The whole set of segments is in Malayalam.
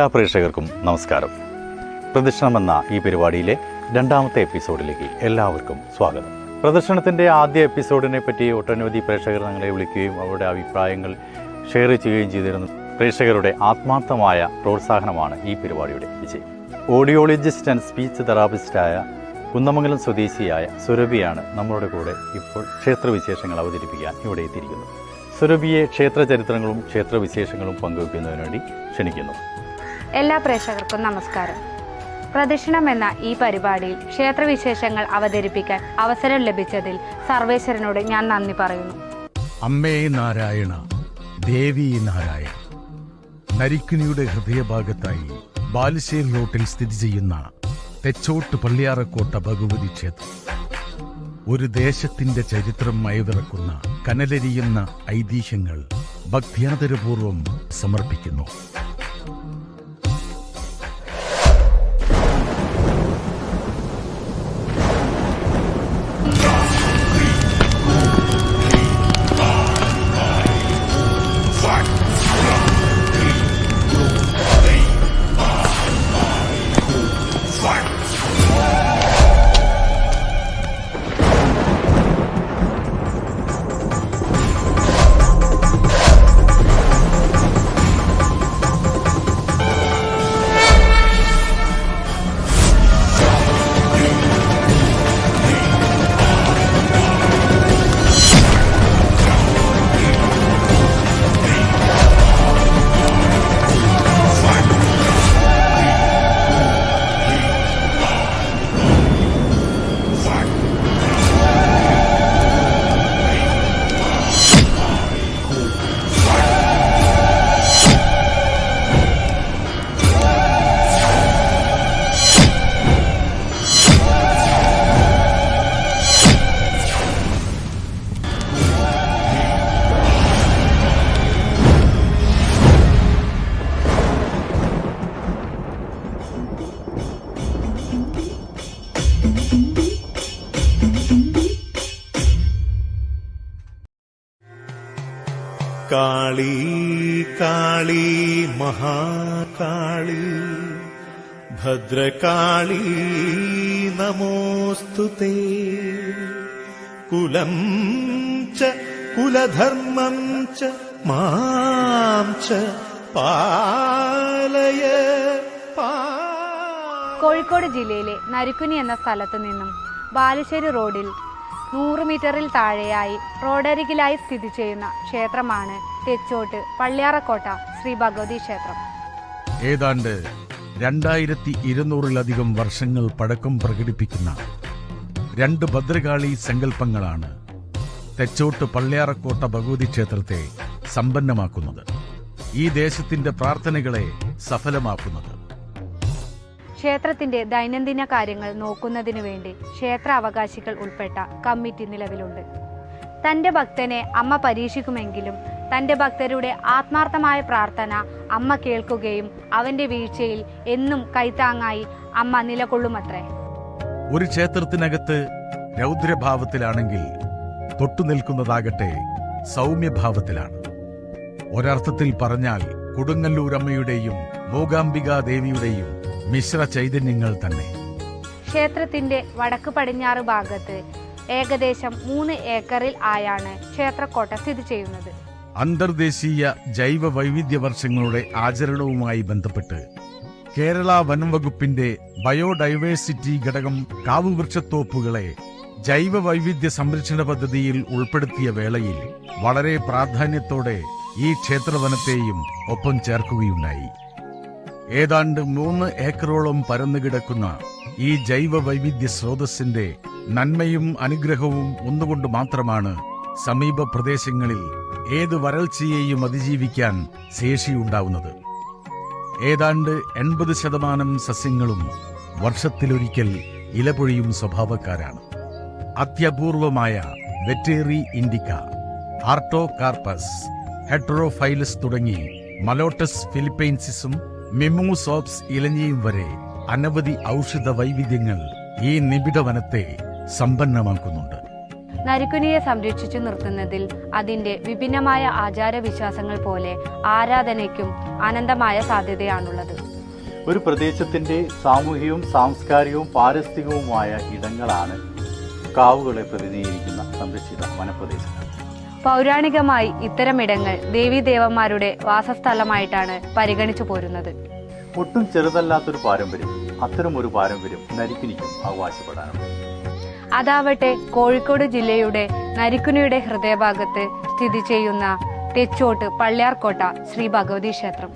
എല്ലാ പ്രേക്ഷകർക്കും നമസ്കാരം. പ്രദർശനമെന്ന ഈ പരിപാടിയിലെ രണ്ടാമത്തെ എപ്പിസോഡിലേക്ക് എല്ലാവർക്കും സ്വാഗതം. പ്രദർശനത്തിൻ്റെ ആദ്യ എപ്പിസോഡിനെ പറ്റി ഒട്ടനവധി പ്രേക്ഷകർ ഞങ്ങളെ വിളിക്കുകയും അവരുടെ അഭിപ്രായങ്ങൾ ഷെയർ ചെയ്യുകയും ചെയ്തിരുന്നു. പ്രേക്ഷകരുടെ ആത്മാർത്ഥമായ പ്രോത്സാഹനമാണ് ഈ പരിപാടിയുടെ വിജയം. ഓഡിയോളജിസ്റ്റ് ആൻഡ് സ്പീച്ച് തെറാപ്പിസ്റ്റായ കുന്നമംഗലം സ്വദേശിയായ സുരഭിയാണ് നമ്മളുടെ കൂടെ ഇപ്പോൾ ക്ഷേത്രവിശേഷങ്ങൾ അവതരിപ്പിക്കാൻ ഇവിടെ എത്തിയിരിക്കുന്നത്. സുരഭിയെ ക്ഷേത്ര ചരിത്രങ്ങളും ക്ഷേത്രവിശേഷങ്ങളും പങ്കുവയ്ക്കുന്നതിന് വേണ്ടി ക്ഷണിക്കുന്നു. എല്ലാ പ്രേക്ഷകർക്കും നമസ്കാരം. പ്രദക്ഷിണം എന്ന ഈ പരിപാടിയിൽ ക്ഷേത്രവിശേഷങ്ങൾ അവതരിപ്പിക്കാൻ അവസരം ലഭിച്ചതിൽ സർവേശ്വരനോട് ഞാൻ നന്ദി പറയുന്നു. അമ്മേ നാരായണ, ദേവി നാരായണ. നരിക്കുനിയുടെ ഹൃദയഭാഗത്തായി ബാലുശ്ശേരി റോട്ടിൽ സ്ഥിതി ചെയ്യുന്ന തെച്ചോട്ട് പള്ളിയാറക്കോട്ട ഭഗവതി ക്ഷേത്രം ഒരു ദേശത്തിന്റെ ചരിത്രം അയവിറക്കുന്ന കനലരിയുന്ന ഐതിഹ്യങ്ങൾ ഭക്ത്യാദരപൂർവം സമർപ്പിക്കുന്നു. കാളി കാളി മഹാകാളി ഭദ്രകാളി നമോസ്തുതേ. കുലം ച കുലധർമ്മം ച മാം ച പാലയ. കോഴിക്കോട് ജില്ലയിലെ നരിക്കുനി എന്ന സ്ഥലത്തു നിന്നും ബാലുശ്ശേരി റോഡിൽ 100 മീറ്ററിൽ താഴെയായി റോഡരികിലായി സ്ഥിതി ചെയ്യുന്ന ക്ഷേത്രമാണ് തെച്ചോട്ട് പള്ളിയാറക്കോട്ട ശ്രീ ഭഗവതി ക്ഷേത്രം. ഏതാണ്ട് 2200-ലധികം വർഷങ്ങൾ പഴക്കം പ്രകടിപ്പിക്കുന്ന രണ്ട് ഭദ്രകാളി സങ്കല്പങ്ങളാണ് തെച്ചോട്ട് പള്ളിയാറക്കോട്ട ഭഗവതി ക്ഷേത്രത്തെ സമ്പന്നമാക്കുന്നത്, ഈ ദേശത്തിന്റെ പ്രാർത്ഥനകളെ സഫലമാക്കുന്നത്. ക്ഷേത്രത്തിന്റെ ദൈനംദിന കാര്യങ്ങൾ നോക്കുന്നതിനു വേണ്ടി ക്ഷേത്ര അവകാശികൾ ഉൾപ്പെട്ട കമ്മിറ്റി നിലവിലുണ്ട്. തന്റെ ഭക്തനെ അമ്മ പരീക്ഷിക്കുമെങ്കിലും തന്റെ ഭക്തരുടെ ആത്മാർത്ഥമായ പ്രാർത്ഥന അമ്മ കേൾക്കുകയും അവന്റെ വീഴ്ചയിൽ എന്നും കൈത്താങ്ങായി അമ്മ നിലകൊള്ളുമത്രേ. ഒരു ക്ഷേത്രത്തിനകത്ത് രൗദ്രഭാവത്തിലാണെങ്കിൽ തൊട്ടുനിൽക്കുന്നതാകട്ടെ സൗമ്യഭാവത്തിലാണ്. ഒരർത്ഥത്തിൽ പറഞ്ഞാൽ കൊടുങ്ങല്ലൂരമ്മയുടെയും മൂകാംബികാ ദേവിയുടെയും മിശ്ര ചൈതന്യങ്ങൾ തന്നെ. ക്ഷേത്രത്തിന്റെ വടക്ക് പടിഞ്ഞാറ് ഭാഗത്ത് ഏകദേശം 3 ഏക്കറിൽ ആയാണ് ക്ഷേത്രക്കോട്ട സ്ഥിതി ചെയ്യുന്നത്. അന്തർദേശീയ ജൈവ വൈവിധ്യ വർഷങ്ങളുടെ ആചരണവുമായി ബന്ധപ്പെട്ട് കേരള വനം വകുപ്പിന്റെ ബയോഡൈവേഴ്സിറ്റി ഘടകം കാവുവൃക്ഷത്തോപ്പുകളെ ജൈവ വൈവിധ്യ സംരക്ഷണ പദ്ധതിയിൽ ഉൾപ്പെടുത്തിയ വേളയിൽ വളരെ പ്രാധാന്യത്തോടെ ഈ ക്ഷേത്രവനത്തെയും ഒപ്പം ചേർക്കുകയുണ്ടായി. ഏതാണ്ട് 3 ഏക്കറോളം പരന്നുകിടക്കുന്ന ഈ ജൈവ വൈവിധ്യ സ്രോതസ്സിന്റെ നന്മയും അനുഗ്രഹവും ഒന്നുകൊണ്ട് മാത്രമാണ് സമീപ പ്രദേശങ്ങളിൽ ഏത് വരൾച്ചയെയും അതിജീവിക്കാൻ ശേഷിയുണ്ടാവുന്നത്. ഏതാണ്ട് 80% സസ്യങ്ങളും വർഷത്തിലൊരിക്കൽ ഇലപൊഴിയും സ്വഭാവക്കാരാണ്. അത്യപൂർവമായ വെറ്റേറി ഇൻഡിക്ക, ആർട്ടോകാർപ്പസ്, ഹെറ്ററോഫൈലസ് തുടങ്ങി മലോട്ടസ് ഫിലിപ്പൈൻസിസും മിമൂസോപ്സ് ഇലഞ്ഞിയും വരെ അനവധി ഔഷധ വൈവിധ്യങ്ങൾ ഈ നിബിഡ വനത്തെ സമ്പന്നമാക്കുന്നുണ്ട്. നരിക്കുനിയെ സംരക്ഷിച്ചു നിർത്തുന്നതിൽ അതിന്റെ വിഭിന്നമായ ആചാരവിശ്വാസങ്ങൾ പോലെ ആരാധനയ്ക്കും അനന്തമായ സാധ്യതയാണുള്ളത്. ഒരു പ്രദേശത്തിൻ്റെ സാമൂഹികവും സാംസ്കാരികവും പാരിസ്ഥിതികവുമായ ഇടങ്ങളാണ് കാവുകളെ പ്രതിനിധീകരിക്കുന്ന സംരക്ഷിത വനപ്രദേശങ്ങൾ. പൗരാണികമായി ഇത്തരമിടങ്ങൾ ദേവീദേവന്മാരുടെ വാസസ്ഥലമായിട്ടാണ് പരിഗണിച്ചു പോരുന്നത്. ഒട്ടും ചെറുതല്ലാത്തൊരു പാരമ്പര്യം, അത്തരമൊരു പാരമ്പര്യം നരിക്കുനിക്കും അവകാശപ്പെടാനുണ്ട്. അതാവട്ടെ കോഴിക്കോട് ജില്ലയുടെ നരിക്കുനിയുടെ ഹൃദയഭാഗത്ത് സ്ഥിതി ചെയ്യുന്ന തെച്ചോട്ട് പള്ളിയാർകോട്ട ശ്രീ ഭഗവതി ക്ഷേത്രം.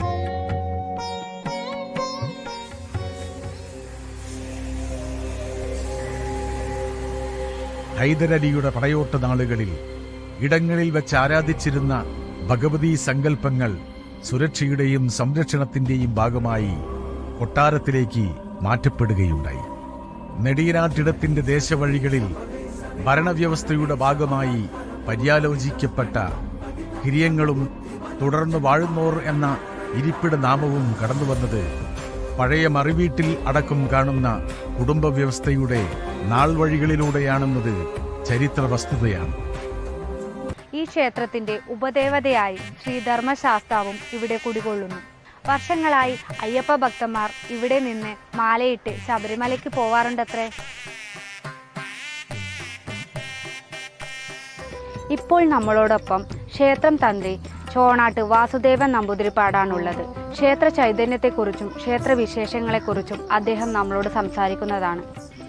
ഹൈദരലിയുടെ പടയോട്ട നാളുകളിൽ ഇടങ്ങളിൽ വെച്ച് ആരാധിച്ചിരുന്ന ഭഗവതി സങ്കല്പങ്ങൾ സുരക്ഷയുടെയും സംരക്ഷണത്തിന്റെയും ഭാഗമായി കൊട്ടാരത്തിലേക്ക് മാറ്റപ്പെടുകയുണ്ടായി. നെടിയനാട്ടിടത്തിന്റെ ദേശവഴികളിൽ ഭരണവ്യവസ്ഥയുടെ ഭാഗമായി പര്യാലോചിക്കപ്പെട്ട ഹിര്യങ്ങളും തുടർന്ന് വാഴുന്നോർ എന്ന ഇരിപ്പിട നാമവും കടന്നുവന്നത് പഴയ മറിവീട്ടിൽ അടക്കം കാണുന്ന കുടുംബ വ്യവസ്ഥയുടെ നാൾവഴികളിലൂടെയാണെന്നത് ചരിത്ര വസ്തുതയാണ്. ഈ ക്ഷേത്രത്തിന്റെ ഉപദേവതയായി ശ്രീ ധർമ്മശാസ്താവും ഇവിടെ കുടികൊള്ളുന്നു. വർഷങ്ങളായി അയ്യപ്പ ഭക്തന്മാർ ഇവിടെ നിന്ന് മാലയിട്ട് ശബരിമലയ്ക്ക് പോവാറുണ്ടത്രേ. ഇപ്പോൾ നമ്മളോടൊപ്പം ക്ഷേത്രം തന്ത്രി ചോണാട്ട് വാസുദേവൻ നമ്പൂതിരിപ്പാടാണുള്ളത്. ക്ഷേത്ര ചൈതന്യത്തെക്കുറിച്ചും ക്ഷേത്ര വിശേഷങ്ങളെക്കുറിച്ചും അദ്ദേഹം നമ്മളോട് സംസാരിക്കുന്നതാണ്.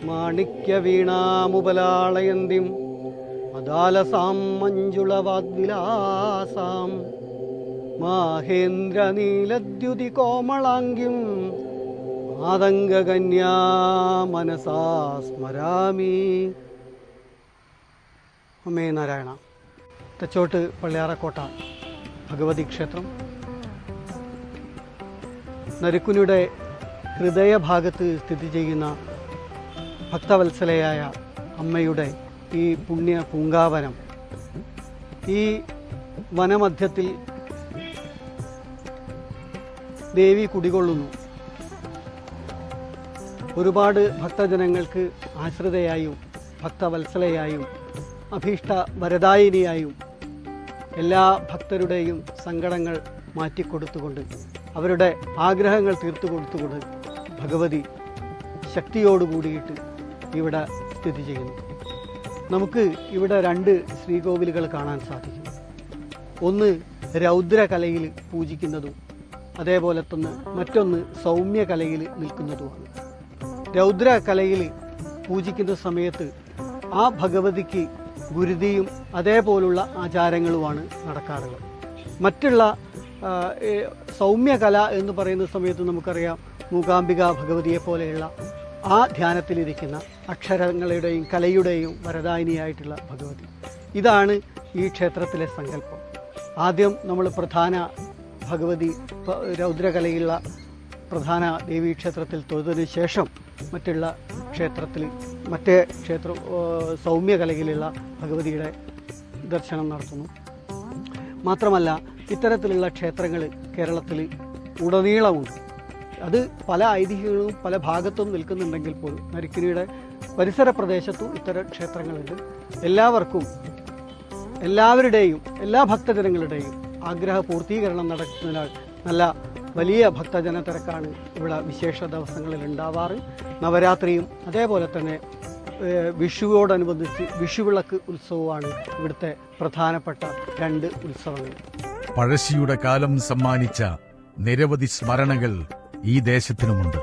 മാണിക്യ വീണാമുപലാളയന്തിം അദാലസാം മഞ്ജുളവാദ്വിലാസാം മാഹേന്ദ്ര നീലദ്യുതി കോമളാംഗിം ആതംഗകന്യാ മനസാ സ്മരാമി. അമ്മേ നാരായണ. തെച്ചോട്ട് പള്ളിയാറക്കോട്ട ഭഗവതി ക്ഷേത്രം നരിക്കുനിയുടെ ഹൃദയഭാഗത്ത് സ്ഥിതി ചെയ്യുന്ന ഭക്തവത്സലയായ അമ്മയുടെ ഈ പുണ്യ പൂങ്കാവനം. ഈ വനമധ്യത്തിൽ ദേവി കുടികൊള്ളുന്നു. ഒരുപാട് ഭക്തജനങ്ങൾക്ക് ആശ്രിതയായും ഭക്തവത്സലയായും അഭീഷ്ട വരദായിനിയായും എല്ലാ ഭക്തരുടെയും സങ്കടങ്ങൾ മാറ്റിക്കൊടുത്തുകൊണ്ട് അവരുടെ ആഗ്രഹങ്ങൾ തീർത്തു കൊടുത്തുകൊണ്ട് ഭഗവതി ശക്തിയോടുകൂടിയിട്ട് ഇവിടെ സ്ഥിതി ചെയ്യുന്നു. നമുക്ക് ഇവിടെ രണ്ട് ശ്രീകോവിലുകൾ കാണാൻ സാധിക്കും. ഒന്ന് രൗദ്രകലയിൽ പൂജിക്കുന്നതും അതേപോലെ തന്നെ മറ്റൊന്ന് സൗമ്യകലയിൽ നിൽക്കുന്നതുമാണ്. രൗദ്രകലയിൽ പൂജിക്കുന്ന സമയത്ത് ആ ഭഗവതിക്ക് ഗുരുതിയും അതേപോലുള്ള ആചാരങ്ങളുമാണ് നടക്കാറുള്ളത്. മറ്റുള്ള സൗമ്യകല എന്ന് പറയുന്ന സമയത്ത് നമുക്കറിയാം മൂകാംബിക ഭഗവതിയെ പോലെയുള്ള ആ ധ്യാനത്തിലിരിക്കുന്ന അക്ഷരങ്ങളുടെയും കലയുടെയും വരദായിനിയായിട്ടുള്ള ഭഗവതി. ഇതാണ് ഈ ക്ഷേത്രത്തിലെ സങ്കല്പം. ആദ്യം നമ്മൾ പ്രധാന ഭഗവതി രൗദ്രകലയുള്ള പ്രധാന ദേവീക്ഷേത്രത്തിൽ തൊഴുതിനു ശേഷം മറ്റുള്ള ക്ഷേത്രത്തിൽ മറ്റേ സൗമ്യകലയിലുള്ള ഭഗവതിയുടെ ദർശനം നടത്തുന്നു. മാത്രമല്ല ഇത്തരത്തിലുള്ള ക്ഷേത്രങ്ങൾ കേരളത്തിൽ ഉടനീളമുണ്ട്. അത് പല ഐതിഹ്യങ്ങളും പല ഭാഗത്തും നിൽക്കുന്നുണ്ടെങ്കിൽ പോലും നരിക്കുനിയുടെ പരിസര പ്രദേശത്തും ഇത്തരം ക്ഷേത്രങ്ങളുണ്ട്. എല്ലാവരുടെയും എല്ലാ ഭക്തജനങ്ങളുടെയും ആഗ്രഹ പൂർത്തീകരണം നടക്കുന്നതിനാൽ നല്ല വലിയ ഭക്തജന തിരക്കാണ് ഇവിടെ വിശേഷ ദിവസങ്ങളിൽ ഉണ്ടാവാറ്. നവരാത്രിയും അതേപോലെ തന്നെ വിഷുവോടനുബന്ധിച്ച് വിഷുവിളക്ക് ഉത്സവമാണ് ഇവിടുത്തെ പ്രധാനപ്പെട്ട രണ്ട് ഉത്സവങ്ങൾ. പഴശ്ശിയുടെ കാലം സമ്മാനിച്ച നിരവധി സ്മരണകൾ ഈ ദേശത്തിനുമുണ്ട്.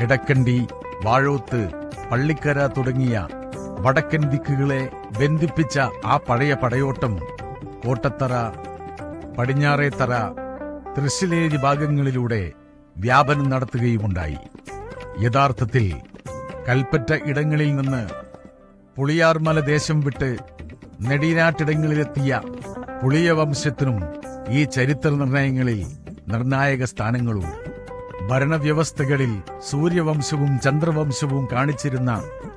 എടക്കണ്ടി, വാഴോത്ത്, പള്ളിക്കര തുടങ്ങിയ വടക്കൻ ദിക്കുകളെ ബന്ധിപ്പിച്ച ആ പഴയ പടയോട്ടം കോട്ടത്തറ, പടിഞ്ഞാറേത്തറ, തൃശ്ശിലേരി ഭാഗങ്ങളിലൂടെ വ്യാപനം നടത്തുകയുമുണ്ടായി. യഥാർത്ഥത്തിൽ കൽപ്പറ്റ ഇടങ്ങളിൽ നിന്ന് പുളിയാർമല ദേശം വിട്ട് നെടിനാട്ടിടങ്ങളിലെത്തിയ പുളിയ വംശത്തിനും ഈ ചരിത്ര നിർണയങ്ങളിൽ നിർണായക സ്ഥാനങ്ങളുണ്ട്. ഭരണവ്യവസ്ഥകളിൽ സൂര്യവംശവും ചന്ദ്രവംശവും കാണിച്ചിരുന്ന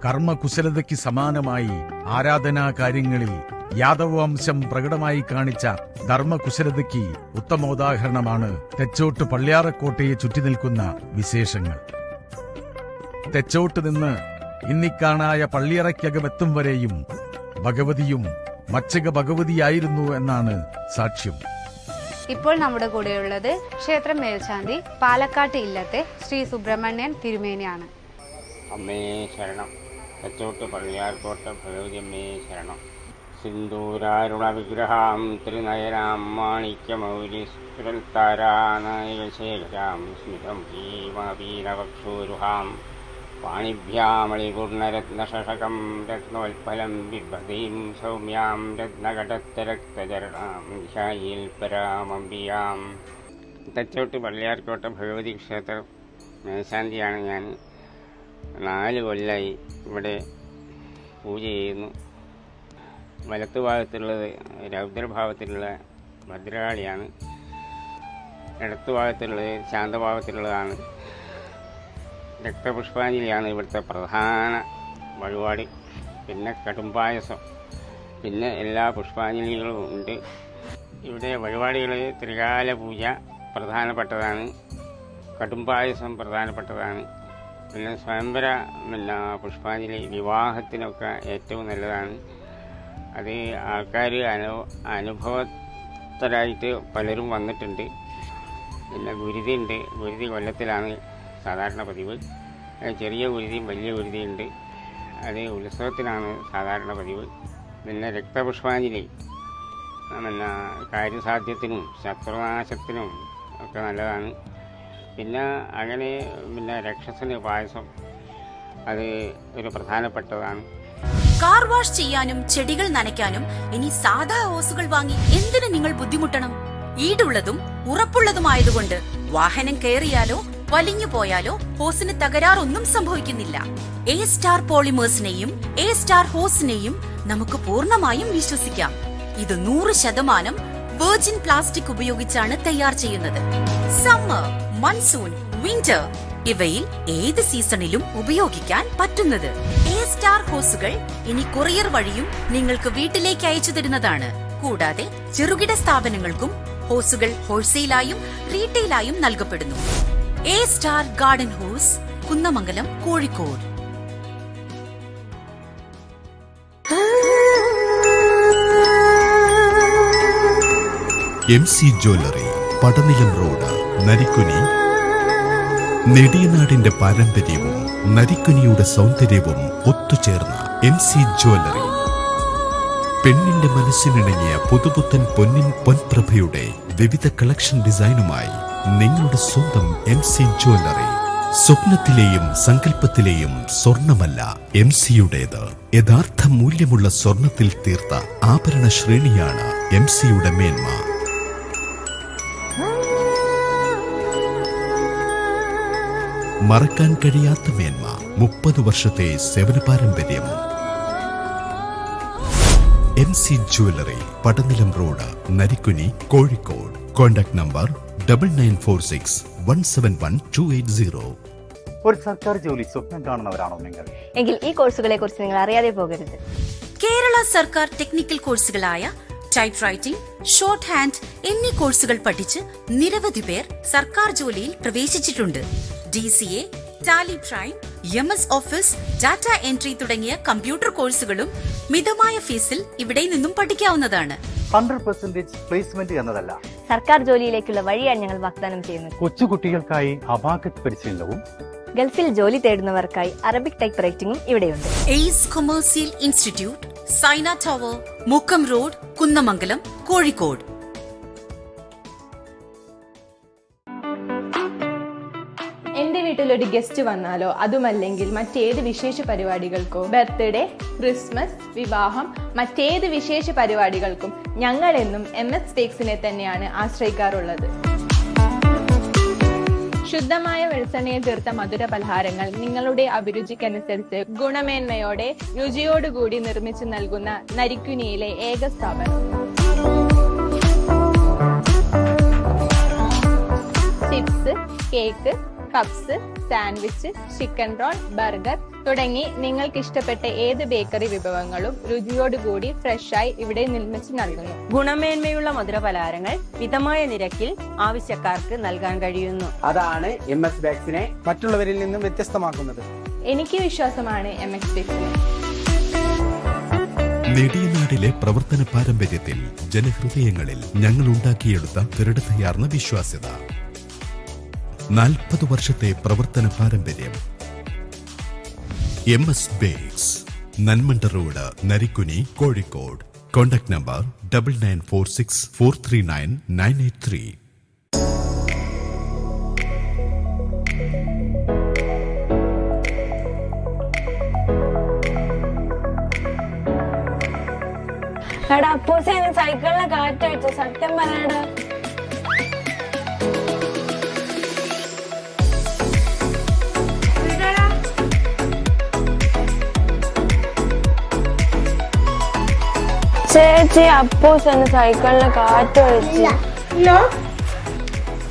കർമ്മകുശലതയ്ക്ക് സമാനമായി ആരാധനാ കാര്യങ്ങളിൽ യാദവവംശം പ്രകടമായി കാണിച്ച ധർമ്മകുശലതയ്ക്ക് ഉത്തമോദാഹരണമാണ് തെച്ചോട്ട് പള്ളിയാറക്കോട്ടയെ ചുറ്റി നിൽക്കുന്ന വിശേഷങ്ങൾ. തെച്ചോട്ട് നിന്ന് ഇന്നിക്കാണായ പള്ളിയറയ്ക്കകമെത്തും വരെയും ഭഗവതിയും മച്ചക ഭഗവതിയായിരുന്നു എന്നാണ് സാക്ഷ്യം. ഇപ്പോൾ നമ്മുടെ കൂടെയുള്ളത് ക്ഷേത്രം മേൽശാന്തി പാലക്കാട്ട് ഇല്ലത്തെ ശ്രീ സുബ്രഹ്മണ്യൻ തിരുമേനിയാണ്. അമ്മേ ശരണം. തച്ചോട്ട് പള്ളിയാർക്കോട്ട് ഭഗവതി അമ്മേ ശരണം. സിന്ദൂരാരുണ വിഗ്രഹാം തിരുനയനാം മാണിക്യമൗലി സ്ഫുരൽത്താരാനായകശേഖരാം സ്മിതം ഭീമവീരവക്ഷൂരുഹാം പാണിഭ്യാമളിപൂർണരത്നശകം രത്നോൽഫലം ബിഭ്രതീം സൗമ്യാം രത്നഘടത്തരക്തചരണാം ധ്യായിൽ പരാമമ്പിയാം. തച്ചോട്ട് പള്ളിയാർക്കോട്ട ഭഗവതി ക്ഷേത്രം മേൽശാന്തിയാണ് ഞാൻ. 4 കൊല്ലമായി ഇവിടെ പൂജ ചെയ്യുന്നു. വലത്തുഭാഗത്തുള്ളത് രൗദ്രഭാവത്തിലുള്ള ഭദ്രകാളിയാണ്. ഇടത്തുഭാഗത്തുള്ളത് ശാന്തഭാവത്തിലുള്ളതാണ്. രക്തപുഷ്പാഞ്ജലിയാണ് ഇവിടുത്തെ പ്രധാന വഴിപാട്. പിന്നെ കടുംപായസം, പിന്നെ എല്ലാ പുഷ്പാഞ്ജലികളും ഉണ്ട്. ഇവിടെ വഴിപാടുകൾ ത്രികാല പൂജ പ്രധാനപ്പെട്ടതാണ്, കടുംപായസം പ്രധാനപ്പെട്ടതാണ്. പിന്നെ സ്വയംവര പുഷ്പാഞ്ജലി വിവാഹത്തിനൊക്കെ ഏറ്റവും നല്ലതാണ്. അത് ആൾക്കാർ അനുഭവത്തരായിട്ട് പലരും വന്നിട്ടുണ്ട്. പിന്നെ ഗുരുതി ഉണ്ട്. ഗുരുതി കൊല്ലത്തിലാണ് സാധാരണ പതിവ്. ചെറിയ ഗുരുതിയും വലിയ ഗുരുതിയുണ്ട്. അത് ഉത്സവത്തിനാണ് സാധാരണ പതിവ്. പിന്നെ രക്തപുഷ്പാഞ്ജലി കാര്യസാധ്യത്തിനും ശത്രുനാശത്തിനും ഒക്കെ നല്ലതാണ്. പിന്നെ അങ്ങനെ രക്ഷസന് പായസം അത് ഒരു പ്രധാനപ്പെട്ടതാണ്. കാർ വാഷ് ചെയ്യാനും ചെടികൾ നനയ്ക്കാനും ഇനി സാധാ ഹോസുകൾ വാങ്ങി എന്തിനു നിങ്ങൾ ബുദ്ധിമുട്ടണം? ഈടുള്ളതും ഉറപ്പുള്ളതുമായതുകൊണ്ട് വാഹനം കയറിയാലോ വലിഞ്ഞു പോയാലോ ഹോസിന് തകരാറൊന്നും സംഭവിക്കുന്നില്ല. എ സ്റ്റാർ പോളിമേഴ്സിനെയും എ സ്റ്റാർ ഹോസിനെയും നമുക്ക് പൂർണ്ണമായും വിശ്വസിക്കാം. ഇത് 100% വെർജിൻ പ്ലാസ്റ്റിക് ഉപയോഗിച്ചാണ് തയ്യാർ ചെയ്യുന്നത്. സമ്മർ, മൺസൂൺ, വിന്റർ ഇവയിൽ ഏത് സീസണിലും ഉപയോഗിക്കാൻ പറ്റുന്നത്. എ സ്റ്റാർ ഹോസുകൾ ഇനി കൊറിയർ വഴിയും നിങ്ങൾക്ക് വീട്ടിലേക്ക് അയച്ചു തരുന്നതാണ്. കൂടാതെ ചെറുകിട സ്ഥാപനങ്ങൾക്കും ഹോസുകൾ ഹോൾസെയിലായും റീറ്റെയിലായും നൽകപ്പെടുന്നു. A star garden hose, Kunnamangalam, Kozhikode. MC jewellery, Padanilam road, Narikkuni. നെടിയനാടിന്റെ പാരമ്പര്യവും നരിക്കുനിയുടെ സൗന്ദര്യവും ഒത്തുചേർന്ന MC ജ്വല്ലറി. പെണ്ണിന്റെ മനസ്സിനിണങ്ങിയ പുതുപുത്തൻ പൊൻപ്രഭയുടെ വിവിധ കളക്ഷൻ ഡിസൈനുമായി നിങ്ങളുടെ സ്വന്തം MC ജ്വല്ലറി. സ്വപ്നത്തിലെയും സങ്കല്പത്തിലെയും സ്വർണമല്ല MCയുടേത്. യഥാർത്ഥ മൂല്യമുള്ള സ്വർണത്തിൽ തീർത്ത ആഭരണ ശ്രേണിയാണ് MCയുടെ മേന്മ. മറക്കാൻ കഴിയാത്ത മേന്മ, 30 വർഷത്തെ സേവന പാരമ്പര്യം. MC jewellery, Padanilam road, Narikkuni, Kozhikode. Contact number 9946171280. ഒരു സർക്കാർ ജോലി സ്വപ്നം കാണുന്നവരാണോ നിങ്ങൾ? എങ്കിൽ ഈ കോഴ്സുകളെ കുറിച്ച് നിങ്ങൾ അറിയാതെ പോകരുത്. കേരള സർക്കാർ ടെക്നിക്കൽ കോഴ്സുകളായ ടൈപ്പ് റൈറ്റിംഗ്, ഷോർട്ട് ഹാൻഡ് എന്നീ കോഴ്സുകൾ പഠിച്ച് നിരവധി പേർ സർക്കാർ ജോലിയിൽ പ്രവേശിച്ചിട്ടുണ്ട്. DCA, Tally Prime, MS office, data entry തുടങ്ങിയ കമ്പ്യൂട്ടർ കോഴ്സുകളും മിതമായ ഫീസിൽ ഇവിടെ നിന്നും പഠിക്കാവുന്നതാണ്. 100% പ്ലേസ്മെന്റ് എന്നതല്ല, സർക്കാർ ജോലിയിലേക്കുള്ള വഴിയാണ് ഞങ്ങൾ വാഗ്ദാനം ചെയ്യുന്നത്. കൊച്ചുകുട്ടികൾക്കായി അബാക്കത്ത് പരിശീലനവും, ഗൾഫിൽ ജോലി തേടുന്നവർക്കായി അറബിക് ടൈപ്പ് റൈറ്റിംഗും ഇവിടെയുണ്ട്. Ace commercial institute, Saina tower, Mukkam road, Kunnamangalam, Kozhikode. എന്റെ വീട്ടിലൊരു ഗസ്റ്റ് വന്നാലോ അതുമല്ലെങ്കിൽ മറ്റേത് വിശേഷ പരിപാടികൾക്കോ, ബർത്ത്ഡേ, ക്രിസ്മസ്, വിവാഹം, മറ്റേത് വിശേഷ പരിപാടികൾക്കും ഞങ്ങളെന്നും MS ബേക്സിനെ തന്നെയാണ് ആശ്രയിക്കാറുള്ളത്. ശുദ്ധമായ വെളിച്ചെണ്ണയിൽ തീർത്ത മധുര പലഹാരങ്ങൾ നിങ്ങളുടെ അഭിരുചിക്കനുസരിച്ച് ഗുണമേന്മയോടെ രുചിയോടുകൂടി നിർമ്മിച്ചു നൽകുന്ന നരിക്കുനിയിലെ ഏക സ്ഥാപനം. Chips, cake, cups, sandwich, chicken roll, burger തുടങ്ങി നിങ്ങൾക്ക് ഇഷ്ടപ്പെട്ട ഏത് ബേക്കറി വിഭവങ്ങളും രുചിയോടുകൂടി ഫ്രഷായി ഇവിടെ നിർമ്മിച്ച് നൽകുന്നു. ഗുണമേന്മയുള്ള മധുരപലഹാരങ്ങൾ മിതമായ നിരക്കിൽ ആവശ്യക്കാർക്ക് നൽകാൻ കഴിയുന്നു. അതാണ് MS ബേക്സിനെ മറ്റുള്ളവരിൽ നിന്നും വ്യത്യസ്തമാക്കുന്നത്. എനിക്ക് വിശ്വാസമാണ് MS ബേക്സിനെ. നെടിയനാടിലെ പ്രവർത്തന പാരമ്പര്യത്തിൽ ജനഹൃദയങ്ങളിൽ ഞങ്ങൾ ഉണ്ടാക്കിയെടുത്ത ദൃഢതയാർന്ന വിശ്വാസ്യത. 40 വർഷത്തെ പ്രവർത്തന പാരമ്പര്യം. MS bakes, Nanmanda road, Narikkuni, Kozhikode. Contact number 9946439983. എടാ അപ്പൂസേ സൈക്കിളിലെ കാറ്റടിച്ചു, സത്യം പറയടാ. ചേച്ചി അപ്പൂസന് സൈക്കിളിലെ കാറ്റടിച്ചു.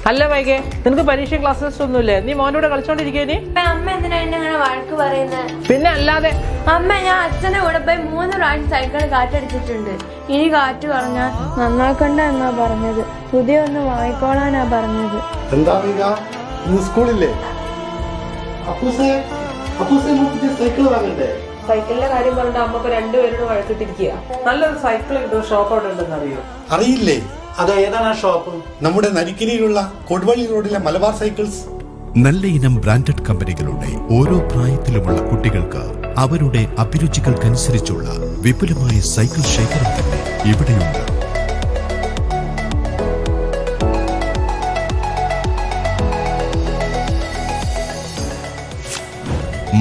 അല്ല വൈകെ, നിനക്ക് പരീക്ഷ ക്ലാസ് ടെസ്റ്റ് ഒന്നുമില്ലേ? നീ മോനോട് കളിച്ചോണ്ടിരിക്കേ? നീ അമ്മ എന്തിനാ എന്നെ അങ്ങനെ വഴക്ക് പറയുന്നത്? പിന്നെ അല്ലാതെ. അമ്മ, ഞാൻ അച്ഛന്റെ കൂടെ പോയി 3 പ്രാവശ്യം സൈക്കിൾ കാറ്റടിച്ചിട്ടുണ്ട്. ഇനി കാറ്റ് കളഞ്ഞാൽ നന്നാക്കണ്ട എന്നാ പറഞ്ഞത്. പുതിയ ഒന്ന് വാങ്ങിക്കോളാനാ പറഞ്ഞത്. എന്താ ഇന്ന് സ്കൂളില്ലേ? സൈക്കിൾ വാങ്ങണ്ടേ? സൈക്കിളിന്റെ കാര്യം പറഞ്ഞിട്ട് അമ്മക്ക് 2 പേരോട് വഴക്കിട്ടിരിക്കുക. നല്ലൊരു സൈക്കിൾ കിട്ടും ഷോപ്പ് അവിടെ ഉണ്ടെന്ന് അറിയോ? അറിയില്ലേ? അത് ഏതാണ് ഷോപ്പ്? നമ്മുടെ നരിക്കിനിയിലുള്ള കൊടുവള്ളി റോഡിലെ മലബാർ സൈക്കിൾസ്. നല്ല ഇനം ബ്രാൻഡഡ് കമ്പനികളുടെ ഓരോ പ്രായത്തിലുമുള്ള കുട്ടികൾക്ക് അവരുടെ അഭിരുചികൾക്കനുസരിച്ചുള്ള വിപുലമായ സൈക്കിൾ ശേഖരം തന്നെ ഇവിടെയുണ്ട്.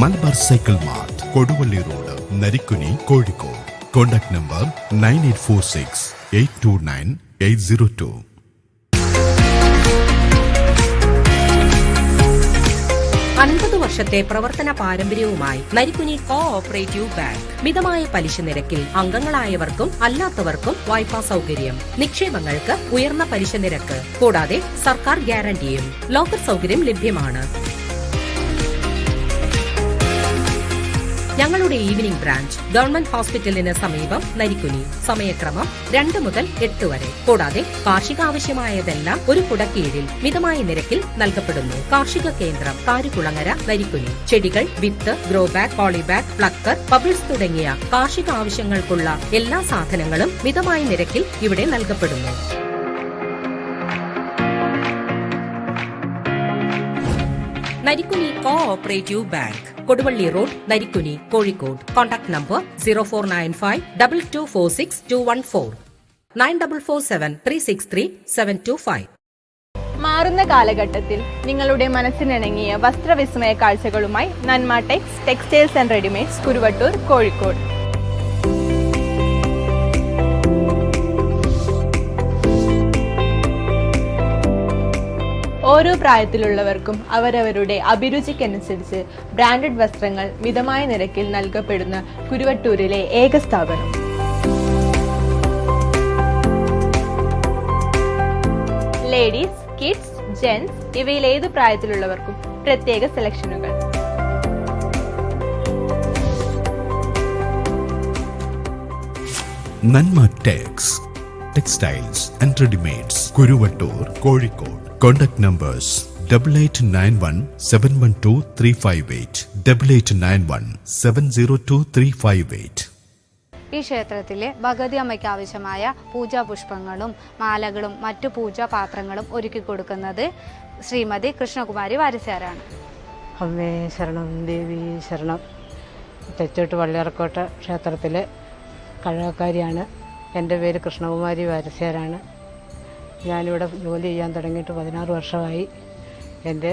Malabar cycle mart, Koduvally road, Narikkuni, Kozhikode. Contact number 9846829802. 50 വർഷത്തെ പ്രവർത്തന പാരമ്പര്യവുമായി നരിക്കുനി കോഓപ്പറേറ്റീവ് ബാങ്ക്. മിതമായ പലിശ നിരക്കിൽ അംഗങ്ങളായവർക്കും അല്ലാത്തവർക്കും വായ്പാ സൗകര്യം. നിക്ഷേപങ്ങൾക്ക് ഉയർന്ന പലിശ നിരക്ക് കൂടാതെ സർക്കാർ ഗ്യാരണ്ടിയും. ലോക്കർ സൗകര്യം ലഭ്യമാണ്. ഞങ്ങളുടെ ഈവനിംഗ് ബ്രാഞ്ച് ഗവൺമെന്റ് ഹോസ്പിറ്റലിന് സമീപം, നരിക്കുനി. സമയക്രമം 2 മുതൽ 8 വരെ. കൂടാതെ കാർഷിക ആവശ്യമായതെല്ലാം ഒരു കുടക്കീഴിൽ മിതമായ നിരക്കിൽ നൽകപ്പെടുന്നു. കാർഷിക കേന്ദ്രം കാരുകുളങ്ങര, നരിക്കുനി. ചെടികൾ, വിത്ത്, grow bag, polybag, plucker, bubbles തുടങ്ങിയ കാർഷിക ആവശ്യങ്ങൾക്കുള്ള എല്ലാ സാധനങ്ങളും മിതമായ നിരക്കിൽ ഇവിടെ നൽകപ്പെടുന്നു. Narikkuni cooperative bank, Koduvally road, Narikkuni, Kozhikode. Contact number 04952246 9447363725. മാറുന്ന കാലഘട്ടത്തിൽ നിങ്ങളുടെ മനസ്സിനിണങ്ങിയ വസ്ത്രവിസ്മയ കാഴ്ചകളുമായി നന്മ textiles and readymades, Kuruvattoor, Kozhikode. ഓരോ പ്രായത്തിലുള്ളവർക്കും അവരവരുടെ അഭിരുചിക്കനുസരിച്ച് ബ്രാൻഡഡ് വസ്ത്രങ്ങൾ മിതമായ നിരക്കിൽ നൽകപ്പെടുന്ന കുരുവട്ടൂരിലെ ഏക സ്ഥാപനം. ലേഡീസ്, കിഡ്സ്, ജെന്റ്സ് ഇവയിൽ ഏത് പ്രായത്തിലുള്ളവർക്കും പ്രത്യേക സെലക്ഷനുകൾ. നന്മ textiles and readymades, Kuruvattoor, Kozhikode. Contact numbers 8891712358, 8891702358. ഈ ക്ഷേത്രത്തിലെ ഭഗവതി അമ്മയ്ക്ക് ആവശ്യമായ പൂജാപുഷ്പങ്ങളും മാലകളും മറ്റു പൂജാപാത്രങ്ങളും ഒരുക്കി കൊടുക്കുന്നത് ശ്രീമതി കൃഷ്ണകുമാരി വാരസ്യാരാണ്. അമ്മേ ശരണം, ദേവി ശരണം. തെച്ചോട്ട് വള്ളിയറക്കോട്ട ക്ഷേത്രത്തിലെ കഴകക്കാരിയാണ്. എൻ്റെ പേര് കൃഷ്ണകുമാരി വാരസ്യാരാണ്. ഞാനിവിടെ ജോലി ചെയ്യാൻ തുടങ്ങിയിട്ട് 16 വർഷമായി. എൻ്റെ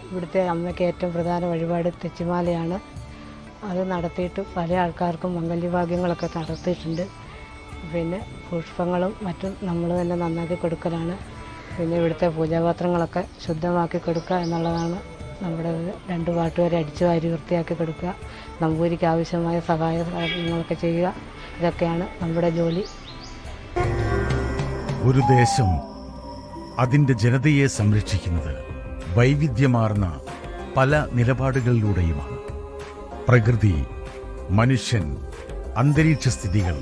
ഇവിടുത്തെ അമ്മയ്ക്ക് ഏറ്റവും പ്രധാന വഴിപാട് തെച്ചിമാലയാണ്. അത് നടത്തിയിട്ട് പല ആൾക്കാർക്കും മംഗല്യഭാഗ്യങ്ങളൊക്കെ നടത്തിയിട്ടുണ്ട്. പിന്നെ പുഷ്പങ്ങളും മറ്റും നമ്മൾ തന്നെ നന്നാക്കി കൊടുക്കലാണ്. പിന്നെ ഇവിടുത്തെ പൂജാപാത്രങ്ങളൊക്കെ ശുദ്ധമാക്കി കൊടുക്കുക എന്നുള്ളതാണ് നമ്മുടെ 2 പാട്ടുകാരെ അടിച്ചു വാരി വൃത്തിയാക്കി കൊടുക്കുക, നമ്പൂരിക്ക് ആവശ്യമായ സഹായങ്ങളൊക്കെ ചെയ്യുക. ഇതൊക്കെയാണ് നമ്മുടെ ജോലി. ഒരു ദേശം അതിൻ്റെ ജനതയെ സംരക്ഷിക്കുന്നത് വൈവിധ്യമാർന്ന പല നിലപാടുകളിലൂടെയുമാണ്. പ്രകൃതി, മനുഷ്യൻ, അന്തരീക്ഷ സ്ഥിതികൾ,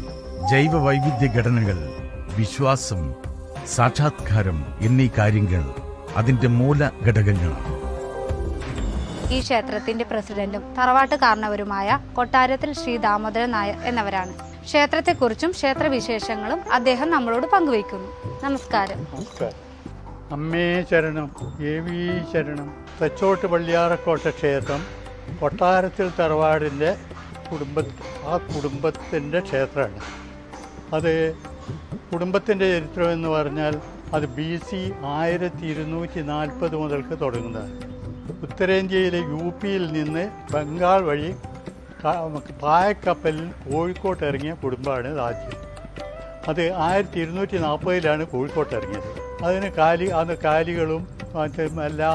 ജൈവ വൈവിധ്യ ഘടനകൾ, വിശ്വാസം, സാക്ഷാത്കാരം എന്നീ കാര്യങ്ങൾ അതിൻ്റെ മൂലഘടകങ്ങളാണ്. ഈ ക്ഷേത്രത്തിന്റെ പ്രസിഡന്റും തറവാട്ട് കാരണവരുമായ കൊട്ടാരത്തിൽ ശ്രീ ദാമോദരൻ നായർ എന്നവരാണ്. ക്ഷേത്രത്തെക്കുറിച്ചും ക്ഷേത്രവിശേഷങ്ങളും അദ്ദേഹം നമ്മളോട് പങ്കുവയ്ക്കുന്നു. നമസ്കാരം. അമ്മേ ശരണം, ദേവീ ശരണം. തച്ചോട്ട് പള്ളിയാറക്കോട്ട ക്ഷേത്രം കൊട്ടാരത്തിൽ തറവാടിൻ്റെ കുടുംബത്തിൻ്റെ ക്ഷേത്രമാണ്. അത് കുടുംബത്തിൻ്റെ ചരിത്രം എന്ന് പറഞ്ഞാൽ അത് BC 1240 മുതൽക്ക് തുടങ്ങുന്നതാണ്. ഉത്തരേന്ത്യയിലെ UP നിന്ന് ബംഗാൾ വഴി പായക്കപ്പലിൽ കോഴിക്കോട്ട് ഇറങ്ങിയ കുടുംബമാണ് ആദ്യം. അത് 1240 കോഴിക്കോട്ട് ഇറങ്ങിയത്. അതിന് കാലികളും എല്ലാ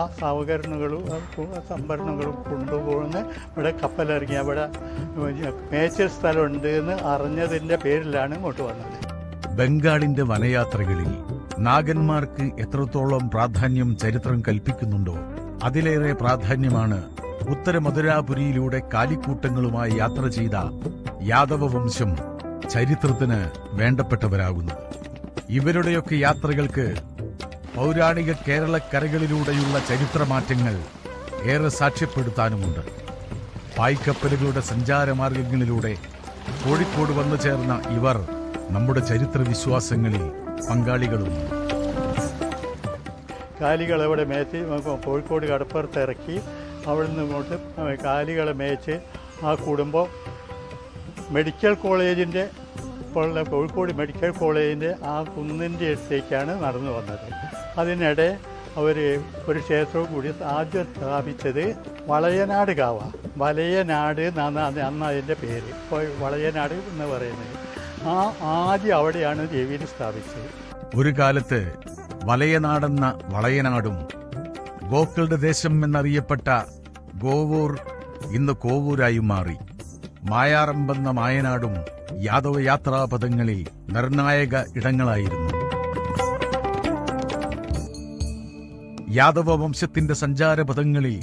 സംഭരണങ്ങളും കൊണ്ടുപോകുന്ന ഇവിടെ കപ്പലിറങ്ങിയ ഇവിടെ മേച്ചിൽ സ്ഥലമുണ്ട് എന്ന് അറിഞ്ഞതിൻ്റെ പേരിലാണ് ഇങ്ങോട്ട് വന്നത്. ബംഗാളിന്റെ വനയാത്രകളിൽ നാഗന്മാർക്ക് എത്രത്തോളം പ്രാധാന്യം ചരിത്രം കൽപ്പിക്കുന്നുണ്ടോ അതിലേറെ പ്രാധാന്യമാണ് ഉത്തര മധുരാപുരിയിലൂടെ കാലിക്കൂട്ടങ്ങളുമായി യാത്ര ചെയ്ത യാദവ വംശം ചരിത്രത്തിന് വേണ്ടപ്പെട്ടവരാകുന്നത്. ഇവരുടെയൊക്കെ യാത്രകൾക്ക് പൗരാണിക കേരളക്കരകളിലൂടെയുള്ള ചരിത്രമാറ്റങ്ങൾ ഏറെ സാക്ഷ്യപ്പെടുത്താനുമുണ്ട്. പായ്ക്കപ്പലുകളുടെ സഞ്ചാരമാർഗങ്ങളിലൂടെ കോഴിക്കോട് വന്നു ചേർന്ന ഇവർ നമ്മുടെ ചരിത്ര വിശ്വാസങ്ങളിൽ പങ്കാളികളുമാണ്. കാലികളവിടെ മേച്ച് കോഴിക്കോട് കടപ്പുറത്ത് ഇറക്കി അവിടെ നിന്ന് ഇങ്ങോട്ട് കാലികളെ മേച്ച് ആ കുടുംബം മെഡിക്കൽ കോളേജിൻ്റെ കോഴിക്കോട് മെഡിക്കൽ കോളേജിൻ്റെ ആ കുന്നിൻ്റെ അടുത്തേക്കാണ് നടന്നു വന്നത്. അതിനിടെ അവർ ഒരു ക്ഷേത്രവും കൂടി ആദ്യം സ്ഥാപിച്ചത് വളയനാട് കാവ. വലയനാട് എന്നാണ് അന്ന് അതിൻ്റെ പേര്, വളയനാട് എന്ന് പറയുന്നത്. ആദ്യം അവിടെയാണ് ദേവീനെ സ്ഥാപിച്ചത്. ഒരു കാലത്ത് വലയനാടെന്ന വളയനാടും ഗോക്കളുടെ ദേശം എന്നറിയപ്പെട്ട ഗോവൂർ ഇന്ന് കോവൂരായി മാറി. മായാറമ്പെന്ന മായനാടും യാദവ യാത്രാപഥങ്ങളിൽ നിർണായക ഇടങ്ങളായിരുന്നു. യാദവ വംശത്തിന്റെ സഞ്ചാരപഥങ്ങളിൽ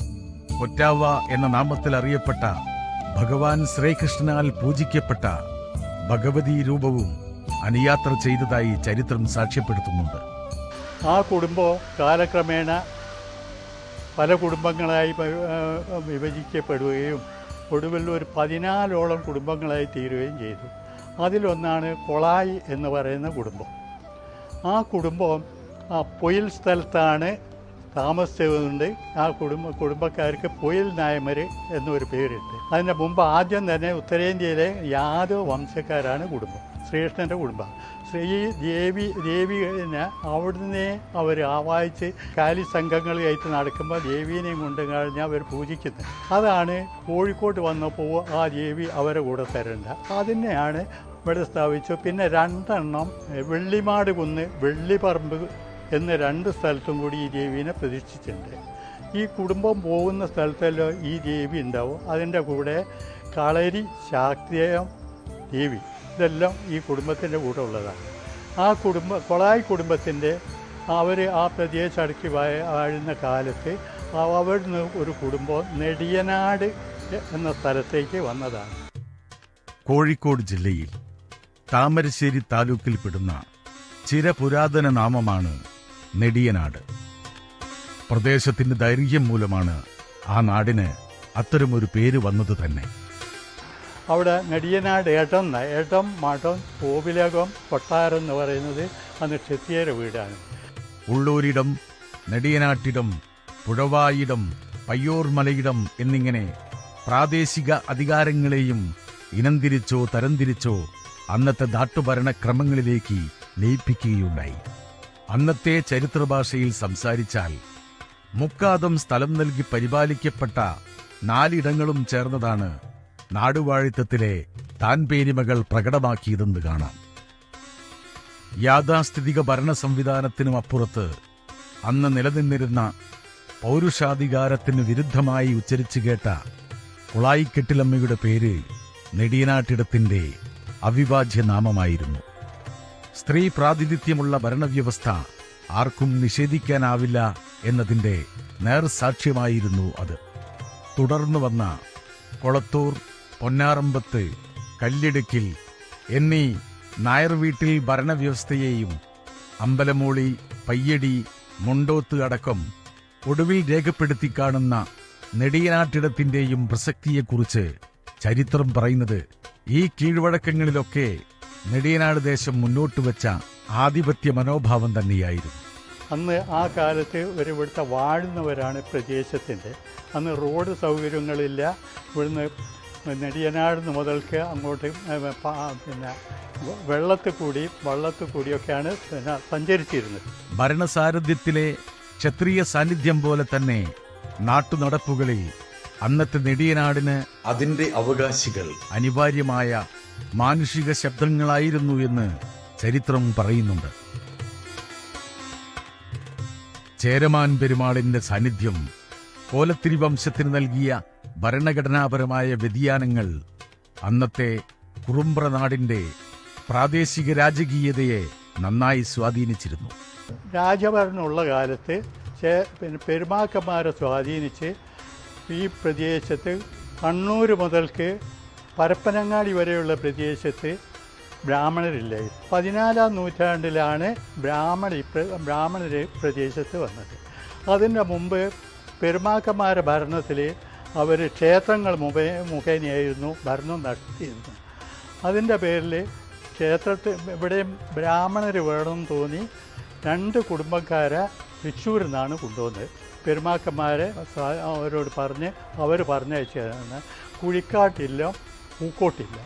ഒറ്റാവ എന്ന നാമത്തിൽ അറിയപ്പെട്ട ഭഗവാൻ ശ്രീകൃഷ്ണനാൽ പൂജിക്കപ്പെട്ട ഭഗവതി രൂപവും അനുയാത്ര ചെയ്തതായി ചരിത്രം സാക്ഷ്യപ്പെടുത്തുന്നുണ്ട്. ആ കുടുംബം കാലക്രമേണ പല കുടുംബങ്ങളായി വിഭജിക്കപ്പെടുകയും ഒടുവിൽ ഒരു 14ഓളം കുടുംബങ്ങളായി തീരുകയും ചെയ്തു. അതിലൊന്നാണ് കൊളായി എന്ന് പറയുന്ന കുടുംബം. ആ കുടുംബം പൊയിൽ സ്ഥലത്താണ് താമസിച്ചതുകൊണ്ട് ആ കുടുംബക്കാർക്ക് പൊയിൽ നായമർ എന്നൊരു പേരിട്ട്. അതിന് മുമ്പ് ആദ്യം തന്നെ ഉത്തരേന്ത്യയിലെ യാദവ വംശക്കാരാണ് കുടുംബം, ശ്രീകൃഷ്ണൻ്റെ കുടുംബം. ദേവിനെ അവിടുന്ന് അവർ ആവാഹിച്ച് കാലി സംഘങ്ങളായിട്ട് നടക്കുമ്പോൾ ദേവീനെയും കൊണ്ട് കഴിഞ്ഞാൽ അവർ പൂജിക്കുന്നത്. അതാണ് കോഴിക്കോട്ട് വന്നപ്പോൾ ആ ദേവി അവരെ കൂടെ തരേണ്ട. അതിനെയാണ് ഇവിടെ സ്ഥാപിച്ചു. പിന്നെ 2 വെള്ളിമാട് കുന്ന്, വെള്ളിപ്പറമ്പ് എന്ന 2 സ്ഥലത്തും കൂടി ഈ ദേവീനെ പ്രതിഷ്ഠിച്ചിട്ടുണ്ട്. ഈ കുടുംബം പോകുന്ന സ്ഥലത്തെല്ലാം ഈ ദേവി ഉണ്ടാവും. അതിൻ്റെ കൂടെ കളരി, ശാക്തേയം, ദേവി ഇതെല്ലാം ഈ കുടുംബത്തിൻ്റെ കൂടെ ഉള്ളതാണ്. ആ കൊളായി കുടുംബത്തിൻ്റെ അവർ ആ പ്രദേശം അടക്കി വാഴുന്ന കാലത്ത് അവിടുന്ന് ഒരു കുടുംബം നെടിയനാട് എന്ന സ്ഥലത്തേക്ക് വന്നതാണ്. കോഴിക്കോട് ജില്ലയിൽ താമരശ്ശേരി താലൂക്കിൽപ്പെടുന്ന ചിരപുരാതന നാമമാണ് നെടിയനാട്. പ്രദേശത്തിന്റെ ദൈർഘ്യം മൂലമാണ് ആ നാടിന് അത്തരമൊരു പേര് വന്നത് തന്നെ. അവിടെ നെടിയനാട് ഏട്ടം മഠം കോവിലകം കൊട്ടാരം എന്ന് പറയുന്നത് അന്ന് ക്ഷത്രിയരുടെ വീടാണ്. ഉള്ളൂരിടം, നെടിയനാട്ടിടം, പുഴവായിടം, പയ്യോർ മലയിടം എന്നിങ്ങനെ പ്രാദേശിക അധികാരങ്ങളെയും ഇനംതിരിച്ചോ തരംതിരിച്ചോ അന്നത്തെ നാട്ടുഭരണക്രമങ്ങളിലേക്ക് ലയിപ്പിക്കുകയുണ്ടായി. അന്നത്തെ ചരിത്രഭാഷയിൽ സംസാരിച്ചാൽ മുക്കാദം സ്ഥലം നൽകി പരിപാലിക്കപ്പെട്ട 4 ഇടങ്ങളും ചേർന്നതാണ് നാടുവാഴിത്തത്തിലെ താൻപേരിമകൾ പ്രകടമാക്കിയതെന്ന് കാണാം. യാഥാസ്ഥിതിക ഭരണ സംവിധാനത്തിനും അപ്പുറത്ത് അന്ന് നിലനിന്നിരുന്ന പൗരുഷാധികാരത്തിന് വിരുദ്ധമായി ഉച്ചരിച്ചു കേട്ട കുളായിക്കെട്ടിലമ്മയുടെ പേര് നെടിയനാട്ടിടത്തിന്റെ അവിഭാജ്യ നാമമായിരുന്നു. സ്ത്രീ പ്രാതിനിധ്യമുള്ള ഭരണവ്യവസ്ഥ ആർക്കും നിഷേധിക്കാനാവില്ല എന്നതിന്റെ നേർസാക്ഷ്യമായിരുന്നു അത്. തുടർന്നു വന്ന കൊളത്തൂർ, പൊന്നാറമ്പത്ത്, കല്ലിടുക്കിൽ എന്നീ നായർ വീട്ടിൽ ഭരണവ്യവസ്ഥയെയും അമ്പലമൂളി, പയ്യടി, മുണ്ടോത്ത് അടക്കം ഒടുവിൽ രേഖപ്പെടുത്തി കാണുന്ന നെടിയനാട്ടിടത്തിന്റെയും പ്രസക്തിയെക്കുറിച്ച് ചരിത്രം പറയുന്നത് ഈ കീഴ്വഴക്കങ്ങളിലൊക്കെ നെടിയനാട് ദേശം മുന്നോട്ട് വെച്ച ആധിപത്യ മനോഭാവം തന്നെയായിരുന്നു. അന്ന് ആ കാലത്ത് ഇവിടുത്തെ വാഴുന്നവരാണ് പ്രദേശത്തിൻ്റെ. അന്ന് റോഡ് സൗകര്യങ്ങളില്ല. ഇവിടുന്ന് നെടിയനാട് മുതൽക്ക് അങ്ങോട്ട് പിന്നെ വള്ളത്തിൽ കൂടിയൊക്കെയാണ് സഞ്ചരിച്ചിരുന്നത്. ഭരണസാരഥ്യത്തിലെ ക്ഷത്രിയ സാന്നിധ്യം പോലെ തന്നെ നാട്ടുനടപ്പുകളിൽ അന്നത്തെ നെടിയനാടിന് അതിന്റെ അവകാശികൾ അനിവാര്യമായ മാനുഷിക ശബ്ദങ്ങളായിരുന്നു എന്ന് ചരിത്രം പറയുന്നുണ്ട്. ചേരമാൻ പെരുമാളിന്റെ സാന്നിധ്യം കോലത്തിരി വംശത്തിന് നൽകിയ ഭരണഘടനാപരമായ വ്യതിയാനങ്ങൾ അന്നത്തെ കുറുമ്പ്ര നാടിന്റെ പ്രാദേശിക രാജകീയതയെ നന്നായി സ്വാധീനിച്ചിരുന്നു. രാജഭരണമുള്ള കാലത്ത് പിന്നെ പെരുമാക്കന്മാരെ സ്വാധീനിച്ച് ഈ പ്രദേശത്ത് കണ്ണൂർ മുതൽക്ക് പരപ്പനങ്ങാടി വരെയുള്ള പ്രദേശത്ത് ബ്രാഹ്മണരില്ലായിരുന്നു. 14-ാം നൂറ്റാണ്ടിലാണ് ബ്രാഹ്മണർ പ്രദേശത്ത് വന്നത്. അതിൻ്റെ മുമ്പ് പെരുമാക്കന്മാരുടെ ഭരണത്തിൽ അവർ ക്ഷേത്രങ്ങൾ മുഖേനയായിരുന്നു ഭരണം നടത്തിയിരുന്നത്. അതിൻ്റെ പേരിൽ ക്ഷേത്രത്തിൽ ഇവിടെ ബ്രാഹ്മണർ വേണമെന്ന് തോന്നി 2 കുടുംബക്കാരെ തൃശ്ശൂരിൽ നിന്നാണ് കൊണ്ടുവന്നത്. പെരുമാക്കന്മാരെ അവരോട് പറഞ്ഞ് അവർ പറഞ്ഞയച്ചതാണ്. കുഴിക്കാട്ടില്ല, പൂക്കോട്ടില്ല,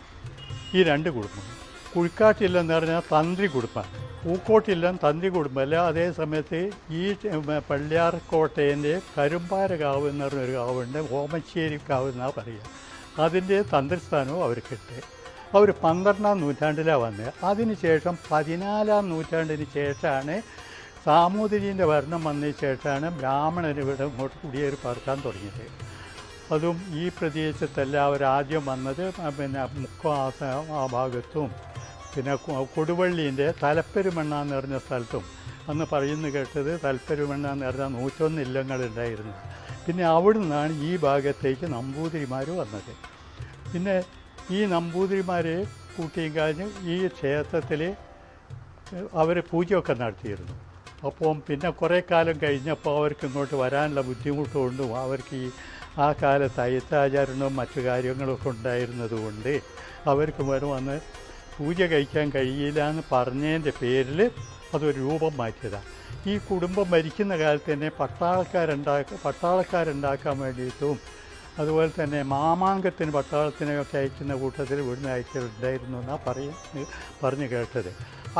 ഈ 2 കുടുംബങ്ങൾ. കുഴിക്കാട്ടില്ല എന്ന് പറഞ്ഞാൽ തന്ത്രി കുടുംബമാണ്. പൂക്കോട്ടില്ല തന്ത്രി കുടുംബമല്ല. അതേ സമയത്ത് ഈ പള്ളിയാർക്കോട്ടേൻ്റെ കരുമ്പാരകാവ് എന്ന് പറഞ്ഞൊരു കാവുണ്ട്, ഓമശ്ശേരി കാവ് എന്നാണ് പറയുക. അതിൻ്റെ തന്ത്രിസ്ഥാനവും അവർക്കുണ്ട്. അവർ 12-ാം നൂറ്റാണ്ടിലാണ് വന്നത്. അതിനുശേഷം 14-ാം നൂറ്റാണ്ടിന് ശേഷമാണ് സാമൂതിരീൻ്റെ ഭരണം വന്നതിന് ശേഷമാണ് ബ്രാഹ്മണർ ഇവിടെ ഇങ്ങോട്ട് കുടിയേറി പാർക്കാൻ തുടങ്ങിയത്. അതും ഈ പ്രദേശത്തല്ല അവരാദ്യം വന്നത്. പിന്നെ മുക്കം ആ ഭാഗത്തും പിന്നെ കൊടുവള്ളീൻ്റെ തലപ്പെരുമണ്ണ എന്ന് പറഞ്ഞ സ്ഥലത്തും അന്ന് പറയുന്നത് കേട്ടത് തലപ്പെരുമണ്ണ എന്ന് പറഞ്ഞാൽ 101 ഇല്ലങ്ങളുണ്ടായിരുന്നു. പിന്നെ അവിടെ നിന്നാണ് ഈ ഭാഗത്തേക്ക് നമ്പൂതിരിമാർ വന്നത്. പിന്നെ ഈ നമ്പൂതിരിമാരെ കൂട്ടിയും കഴിഞ്ഞ് ഈ ക്ഷേത്രത്തിൽ അവർ പൂജയൊക്കെ നടത്തിയിരുന്നു. അപ്പം പിന്നെ കുറേ കാലം കഴിഞ്ഞപ്പോൾ അവർക്ക് ഇങ്ങോട്ട് വരാനുള്ള ബുദ്ധിമുട്ടുകൊണ്ടും അവർക്ക് ഈ ആ കാലത്ത് അയ്യത്താചാരണവും മറ്റു കാര്യങ്ങളൊക്കെ ഉണ്ടായിരുന്നത് കൊണ്ട് അവർക്ക് വന്ന് പൂജ കഴിക്കാൻ കഴിയില്ല എന്ന് പറഞ്ഞതിൻ്റെ പേരിൽ അതൊരു രൂപം മാറ്റിയതാണ്. ഈ കുടുംബം മരിക്കുന്ന കാലത്ത് തന്നെ പട്ടാളക്കാരുണ്ടാക്കാൻ വേണ്ടിയിട്ടും അതുപോലെ തന്നെ മാമാങ്കത്തിന് പട്ടാളത്തിനെയൊക്കെ അയക്കുന്ന കൂട്ടത്തിൽ ഇവിടുന്ന് അയച്ചിട്ടുണ്ടായിരുന്നു എന്നാണ് പറഞ്ഞു കേട്ടത്.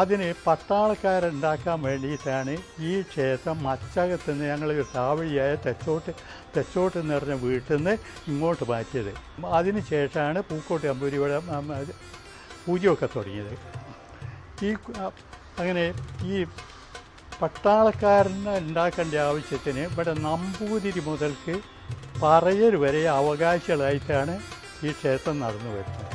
അതിന് പട്ടാളക്കാരുണ്ടാക്കാൻ വേണ്ടിയിട്ടാണ് ഈ ക്ഷേത്രം മച്ചകത്ത് നിന്ന് ഞങ്ങൾ താവഴിയായ തെച്ചോട്ട് എന്ന് പറഞ്ഞ വീട്ടിൽ നിന്ന് ഇങ്ങോട്ട് മാറ്റിയത്. അതിന് ശേഷമാണ് പൂക്കോട്ട് അമ്പൂരിയുടെ പൂജയൊക്കെ തുടങ്ങിയത്. അങ്ങനെ ഈ പട്ടാളക്കാരനെ ഉണ്ടാക്കേണ്ട ആവശ്യത്തിന് ഇവിടെ നമ്പൂതിരി മുതൽക്ക് പറയർ വരെ അവകാശികളായിട്ടാണ് ഈ ക്ഷേത്രം നടന്നു വരുന്നത്.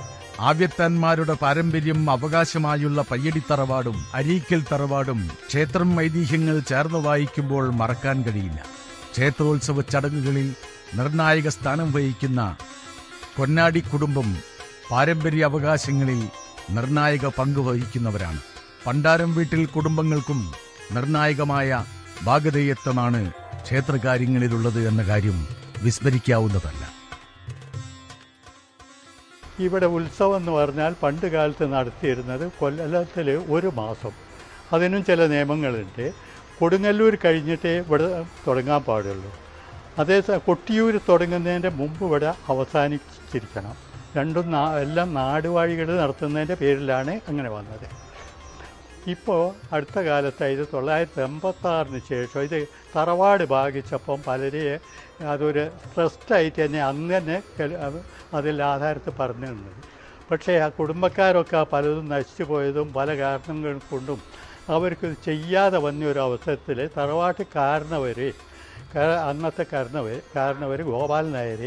ആവ്യത്താന്മാരുടെ പാരമ്പര്യം അവകാശമായുള്ള പയ്യടിത്തറവാടും അരീക്കൽ തറവാടും ക്ഷേത്രം ഐതിഹ്യങ്ങൾ ചേർന്ന് വായിക്കുമ്പോൾ മറക്കാൻ കഴിയില്ല. ക്ഷേത്രോത്സവ ചടങ്ങുകളിൽ നിർണായക സ്ഥാനം വഹിക്കുന്ന കൊന്നാടി കുടുംബം പാരമ്പര്യ അവകാശങ്ങളിൽ നിർണായക പങ്ക് വഹിക്കുന്നവരാണ്. പണ്ടാരം വീട്ടിൽ കുടുംബങ്ങൾക്കും നിർണായകമായ ഭാഗധേയത്വമാണ് ക്ഷേത്രകാര്യങ്ങളിലുള്ളത് എന്ന കാര്യം വിസ്മരിക്കാവുന്നതല്ല. ഇവിടെ ഉത്സവം എന്ന് പറഞ്ഞാൽ പണ്ട് കാലത്ത് നടത്തിയിരുന്നത് കൊല്ലത്തിൽ 1 മാസം. അതിനും ചില നിയമങ്ങളുണ്ട്. കൊടുങ്ങല്ലൂർ കഴിഞ്ഞിട്ടേ ഇവിടെ തുടങ്ങാൻ പാടുള്ളൂ. കൊട്ടിയൂർ തുടങ്ങുന്നതിൻ്റെ മുമ്പ് ഇവിടെ അവസാനിച്ചിരിക്കണം. രണ്ടും എല്ലാം നാടുവാഴികൾ നടത്തുന്നതിൻ്റെ പേരിലാണ് അങ്ങനെ വന്നത്. ഇപ്പോൾ അടുത്ത കാലത്ത് 1986 ശേഷം ഇത് തറവാട് ഭാഗിച്ചപ്പം പലരെ അതൊരു ട്രസ്റ്റായിട്ട് തന്നെ അന്ന് തന്നെ അതിൽ ആധാരത്തിൽ പറഞ്ഞിരുന്നത്. പക്ഷേ ആ കുടുംബക്കാരൊക്കെ പലതും നശിച്ചു പോയതും പല കാരണങ്ങൾ കൊണ്ടും അവർക്ക് ചെയ്യാതെ വന്ന ഒരു അവസരത്തിൽ തറവാട്ട് അന്നത്തെ കാരണവർ ഗോപാലൻ നായർ,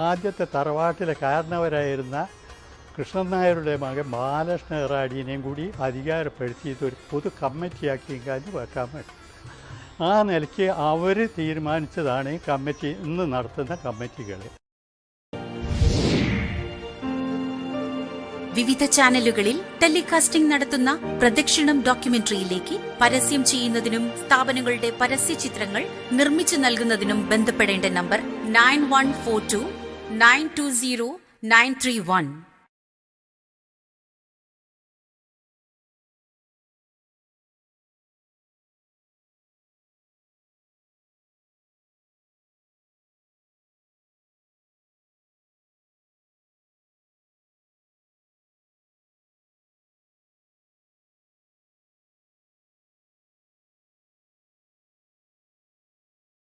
ആദ്യത്തെ തറവാട്ടിലെ കാരണവരായിരുന്ന കൃഷ്ണൻ നായരുടെ മകൻ ബാലകൃഷ്ണ ഏറാടിനെയും കൂടി അധികാരപ്പെടുത്തി ഇതൊരു പൊതു കമ്മിറ്റിയാക്കി കഴിഞ്ഞ് വെക്കാൻ വേണ്ടി ആ നിലയ്ക്ക് അവർ തീരുമാനിച്ചതാണ് ഈ കമ്മിറ്റി ഇന്ന് നടത്തുന്ന കമ്മിറ്റികൾ. വിവിധ ചാനലുകളിൽ ടെലികാസ്റ്റിംഗ് നടത്തുന്ന പ്രദക്ഷിണം ഡോക്യുമെന്ററിയിലേക്ക് പരസ്യം ചെയ്യുന്നതിനും സ്ഥാപനങ്ങളുടെ പരസ്യ ചിത്രങ്ങൾ നിർമ്മിച്ചു നൽകുന്നതിനും ബന്ധപ്പെടേണ്ട നമ്പർ 9142 920 931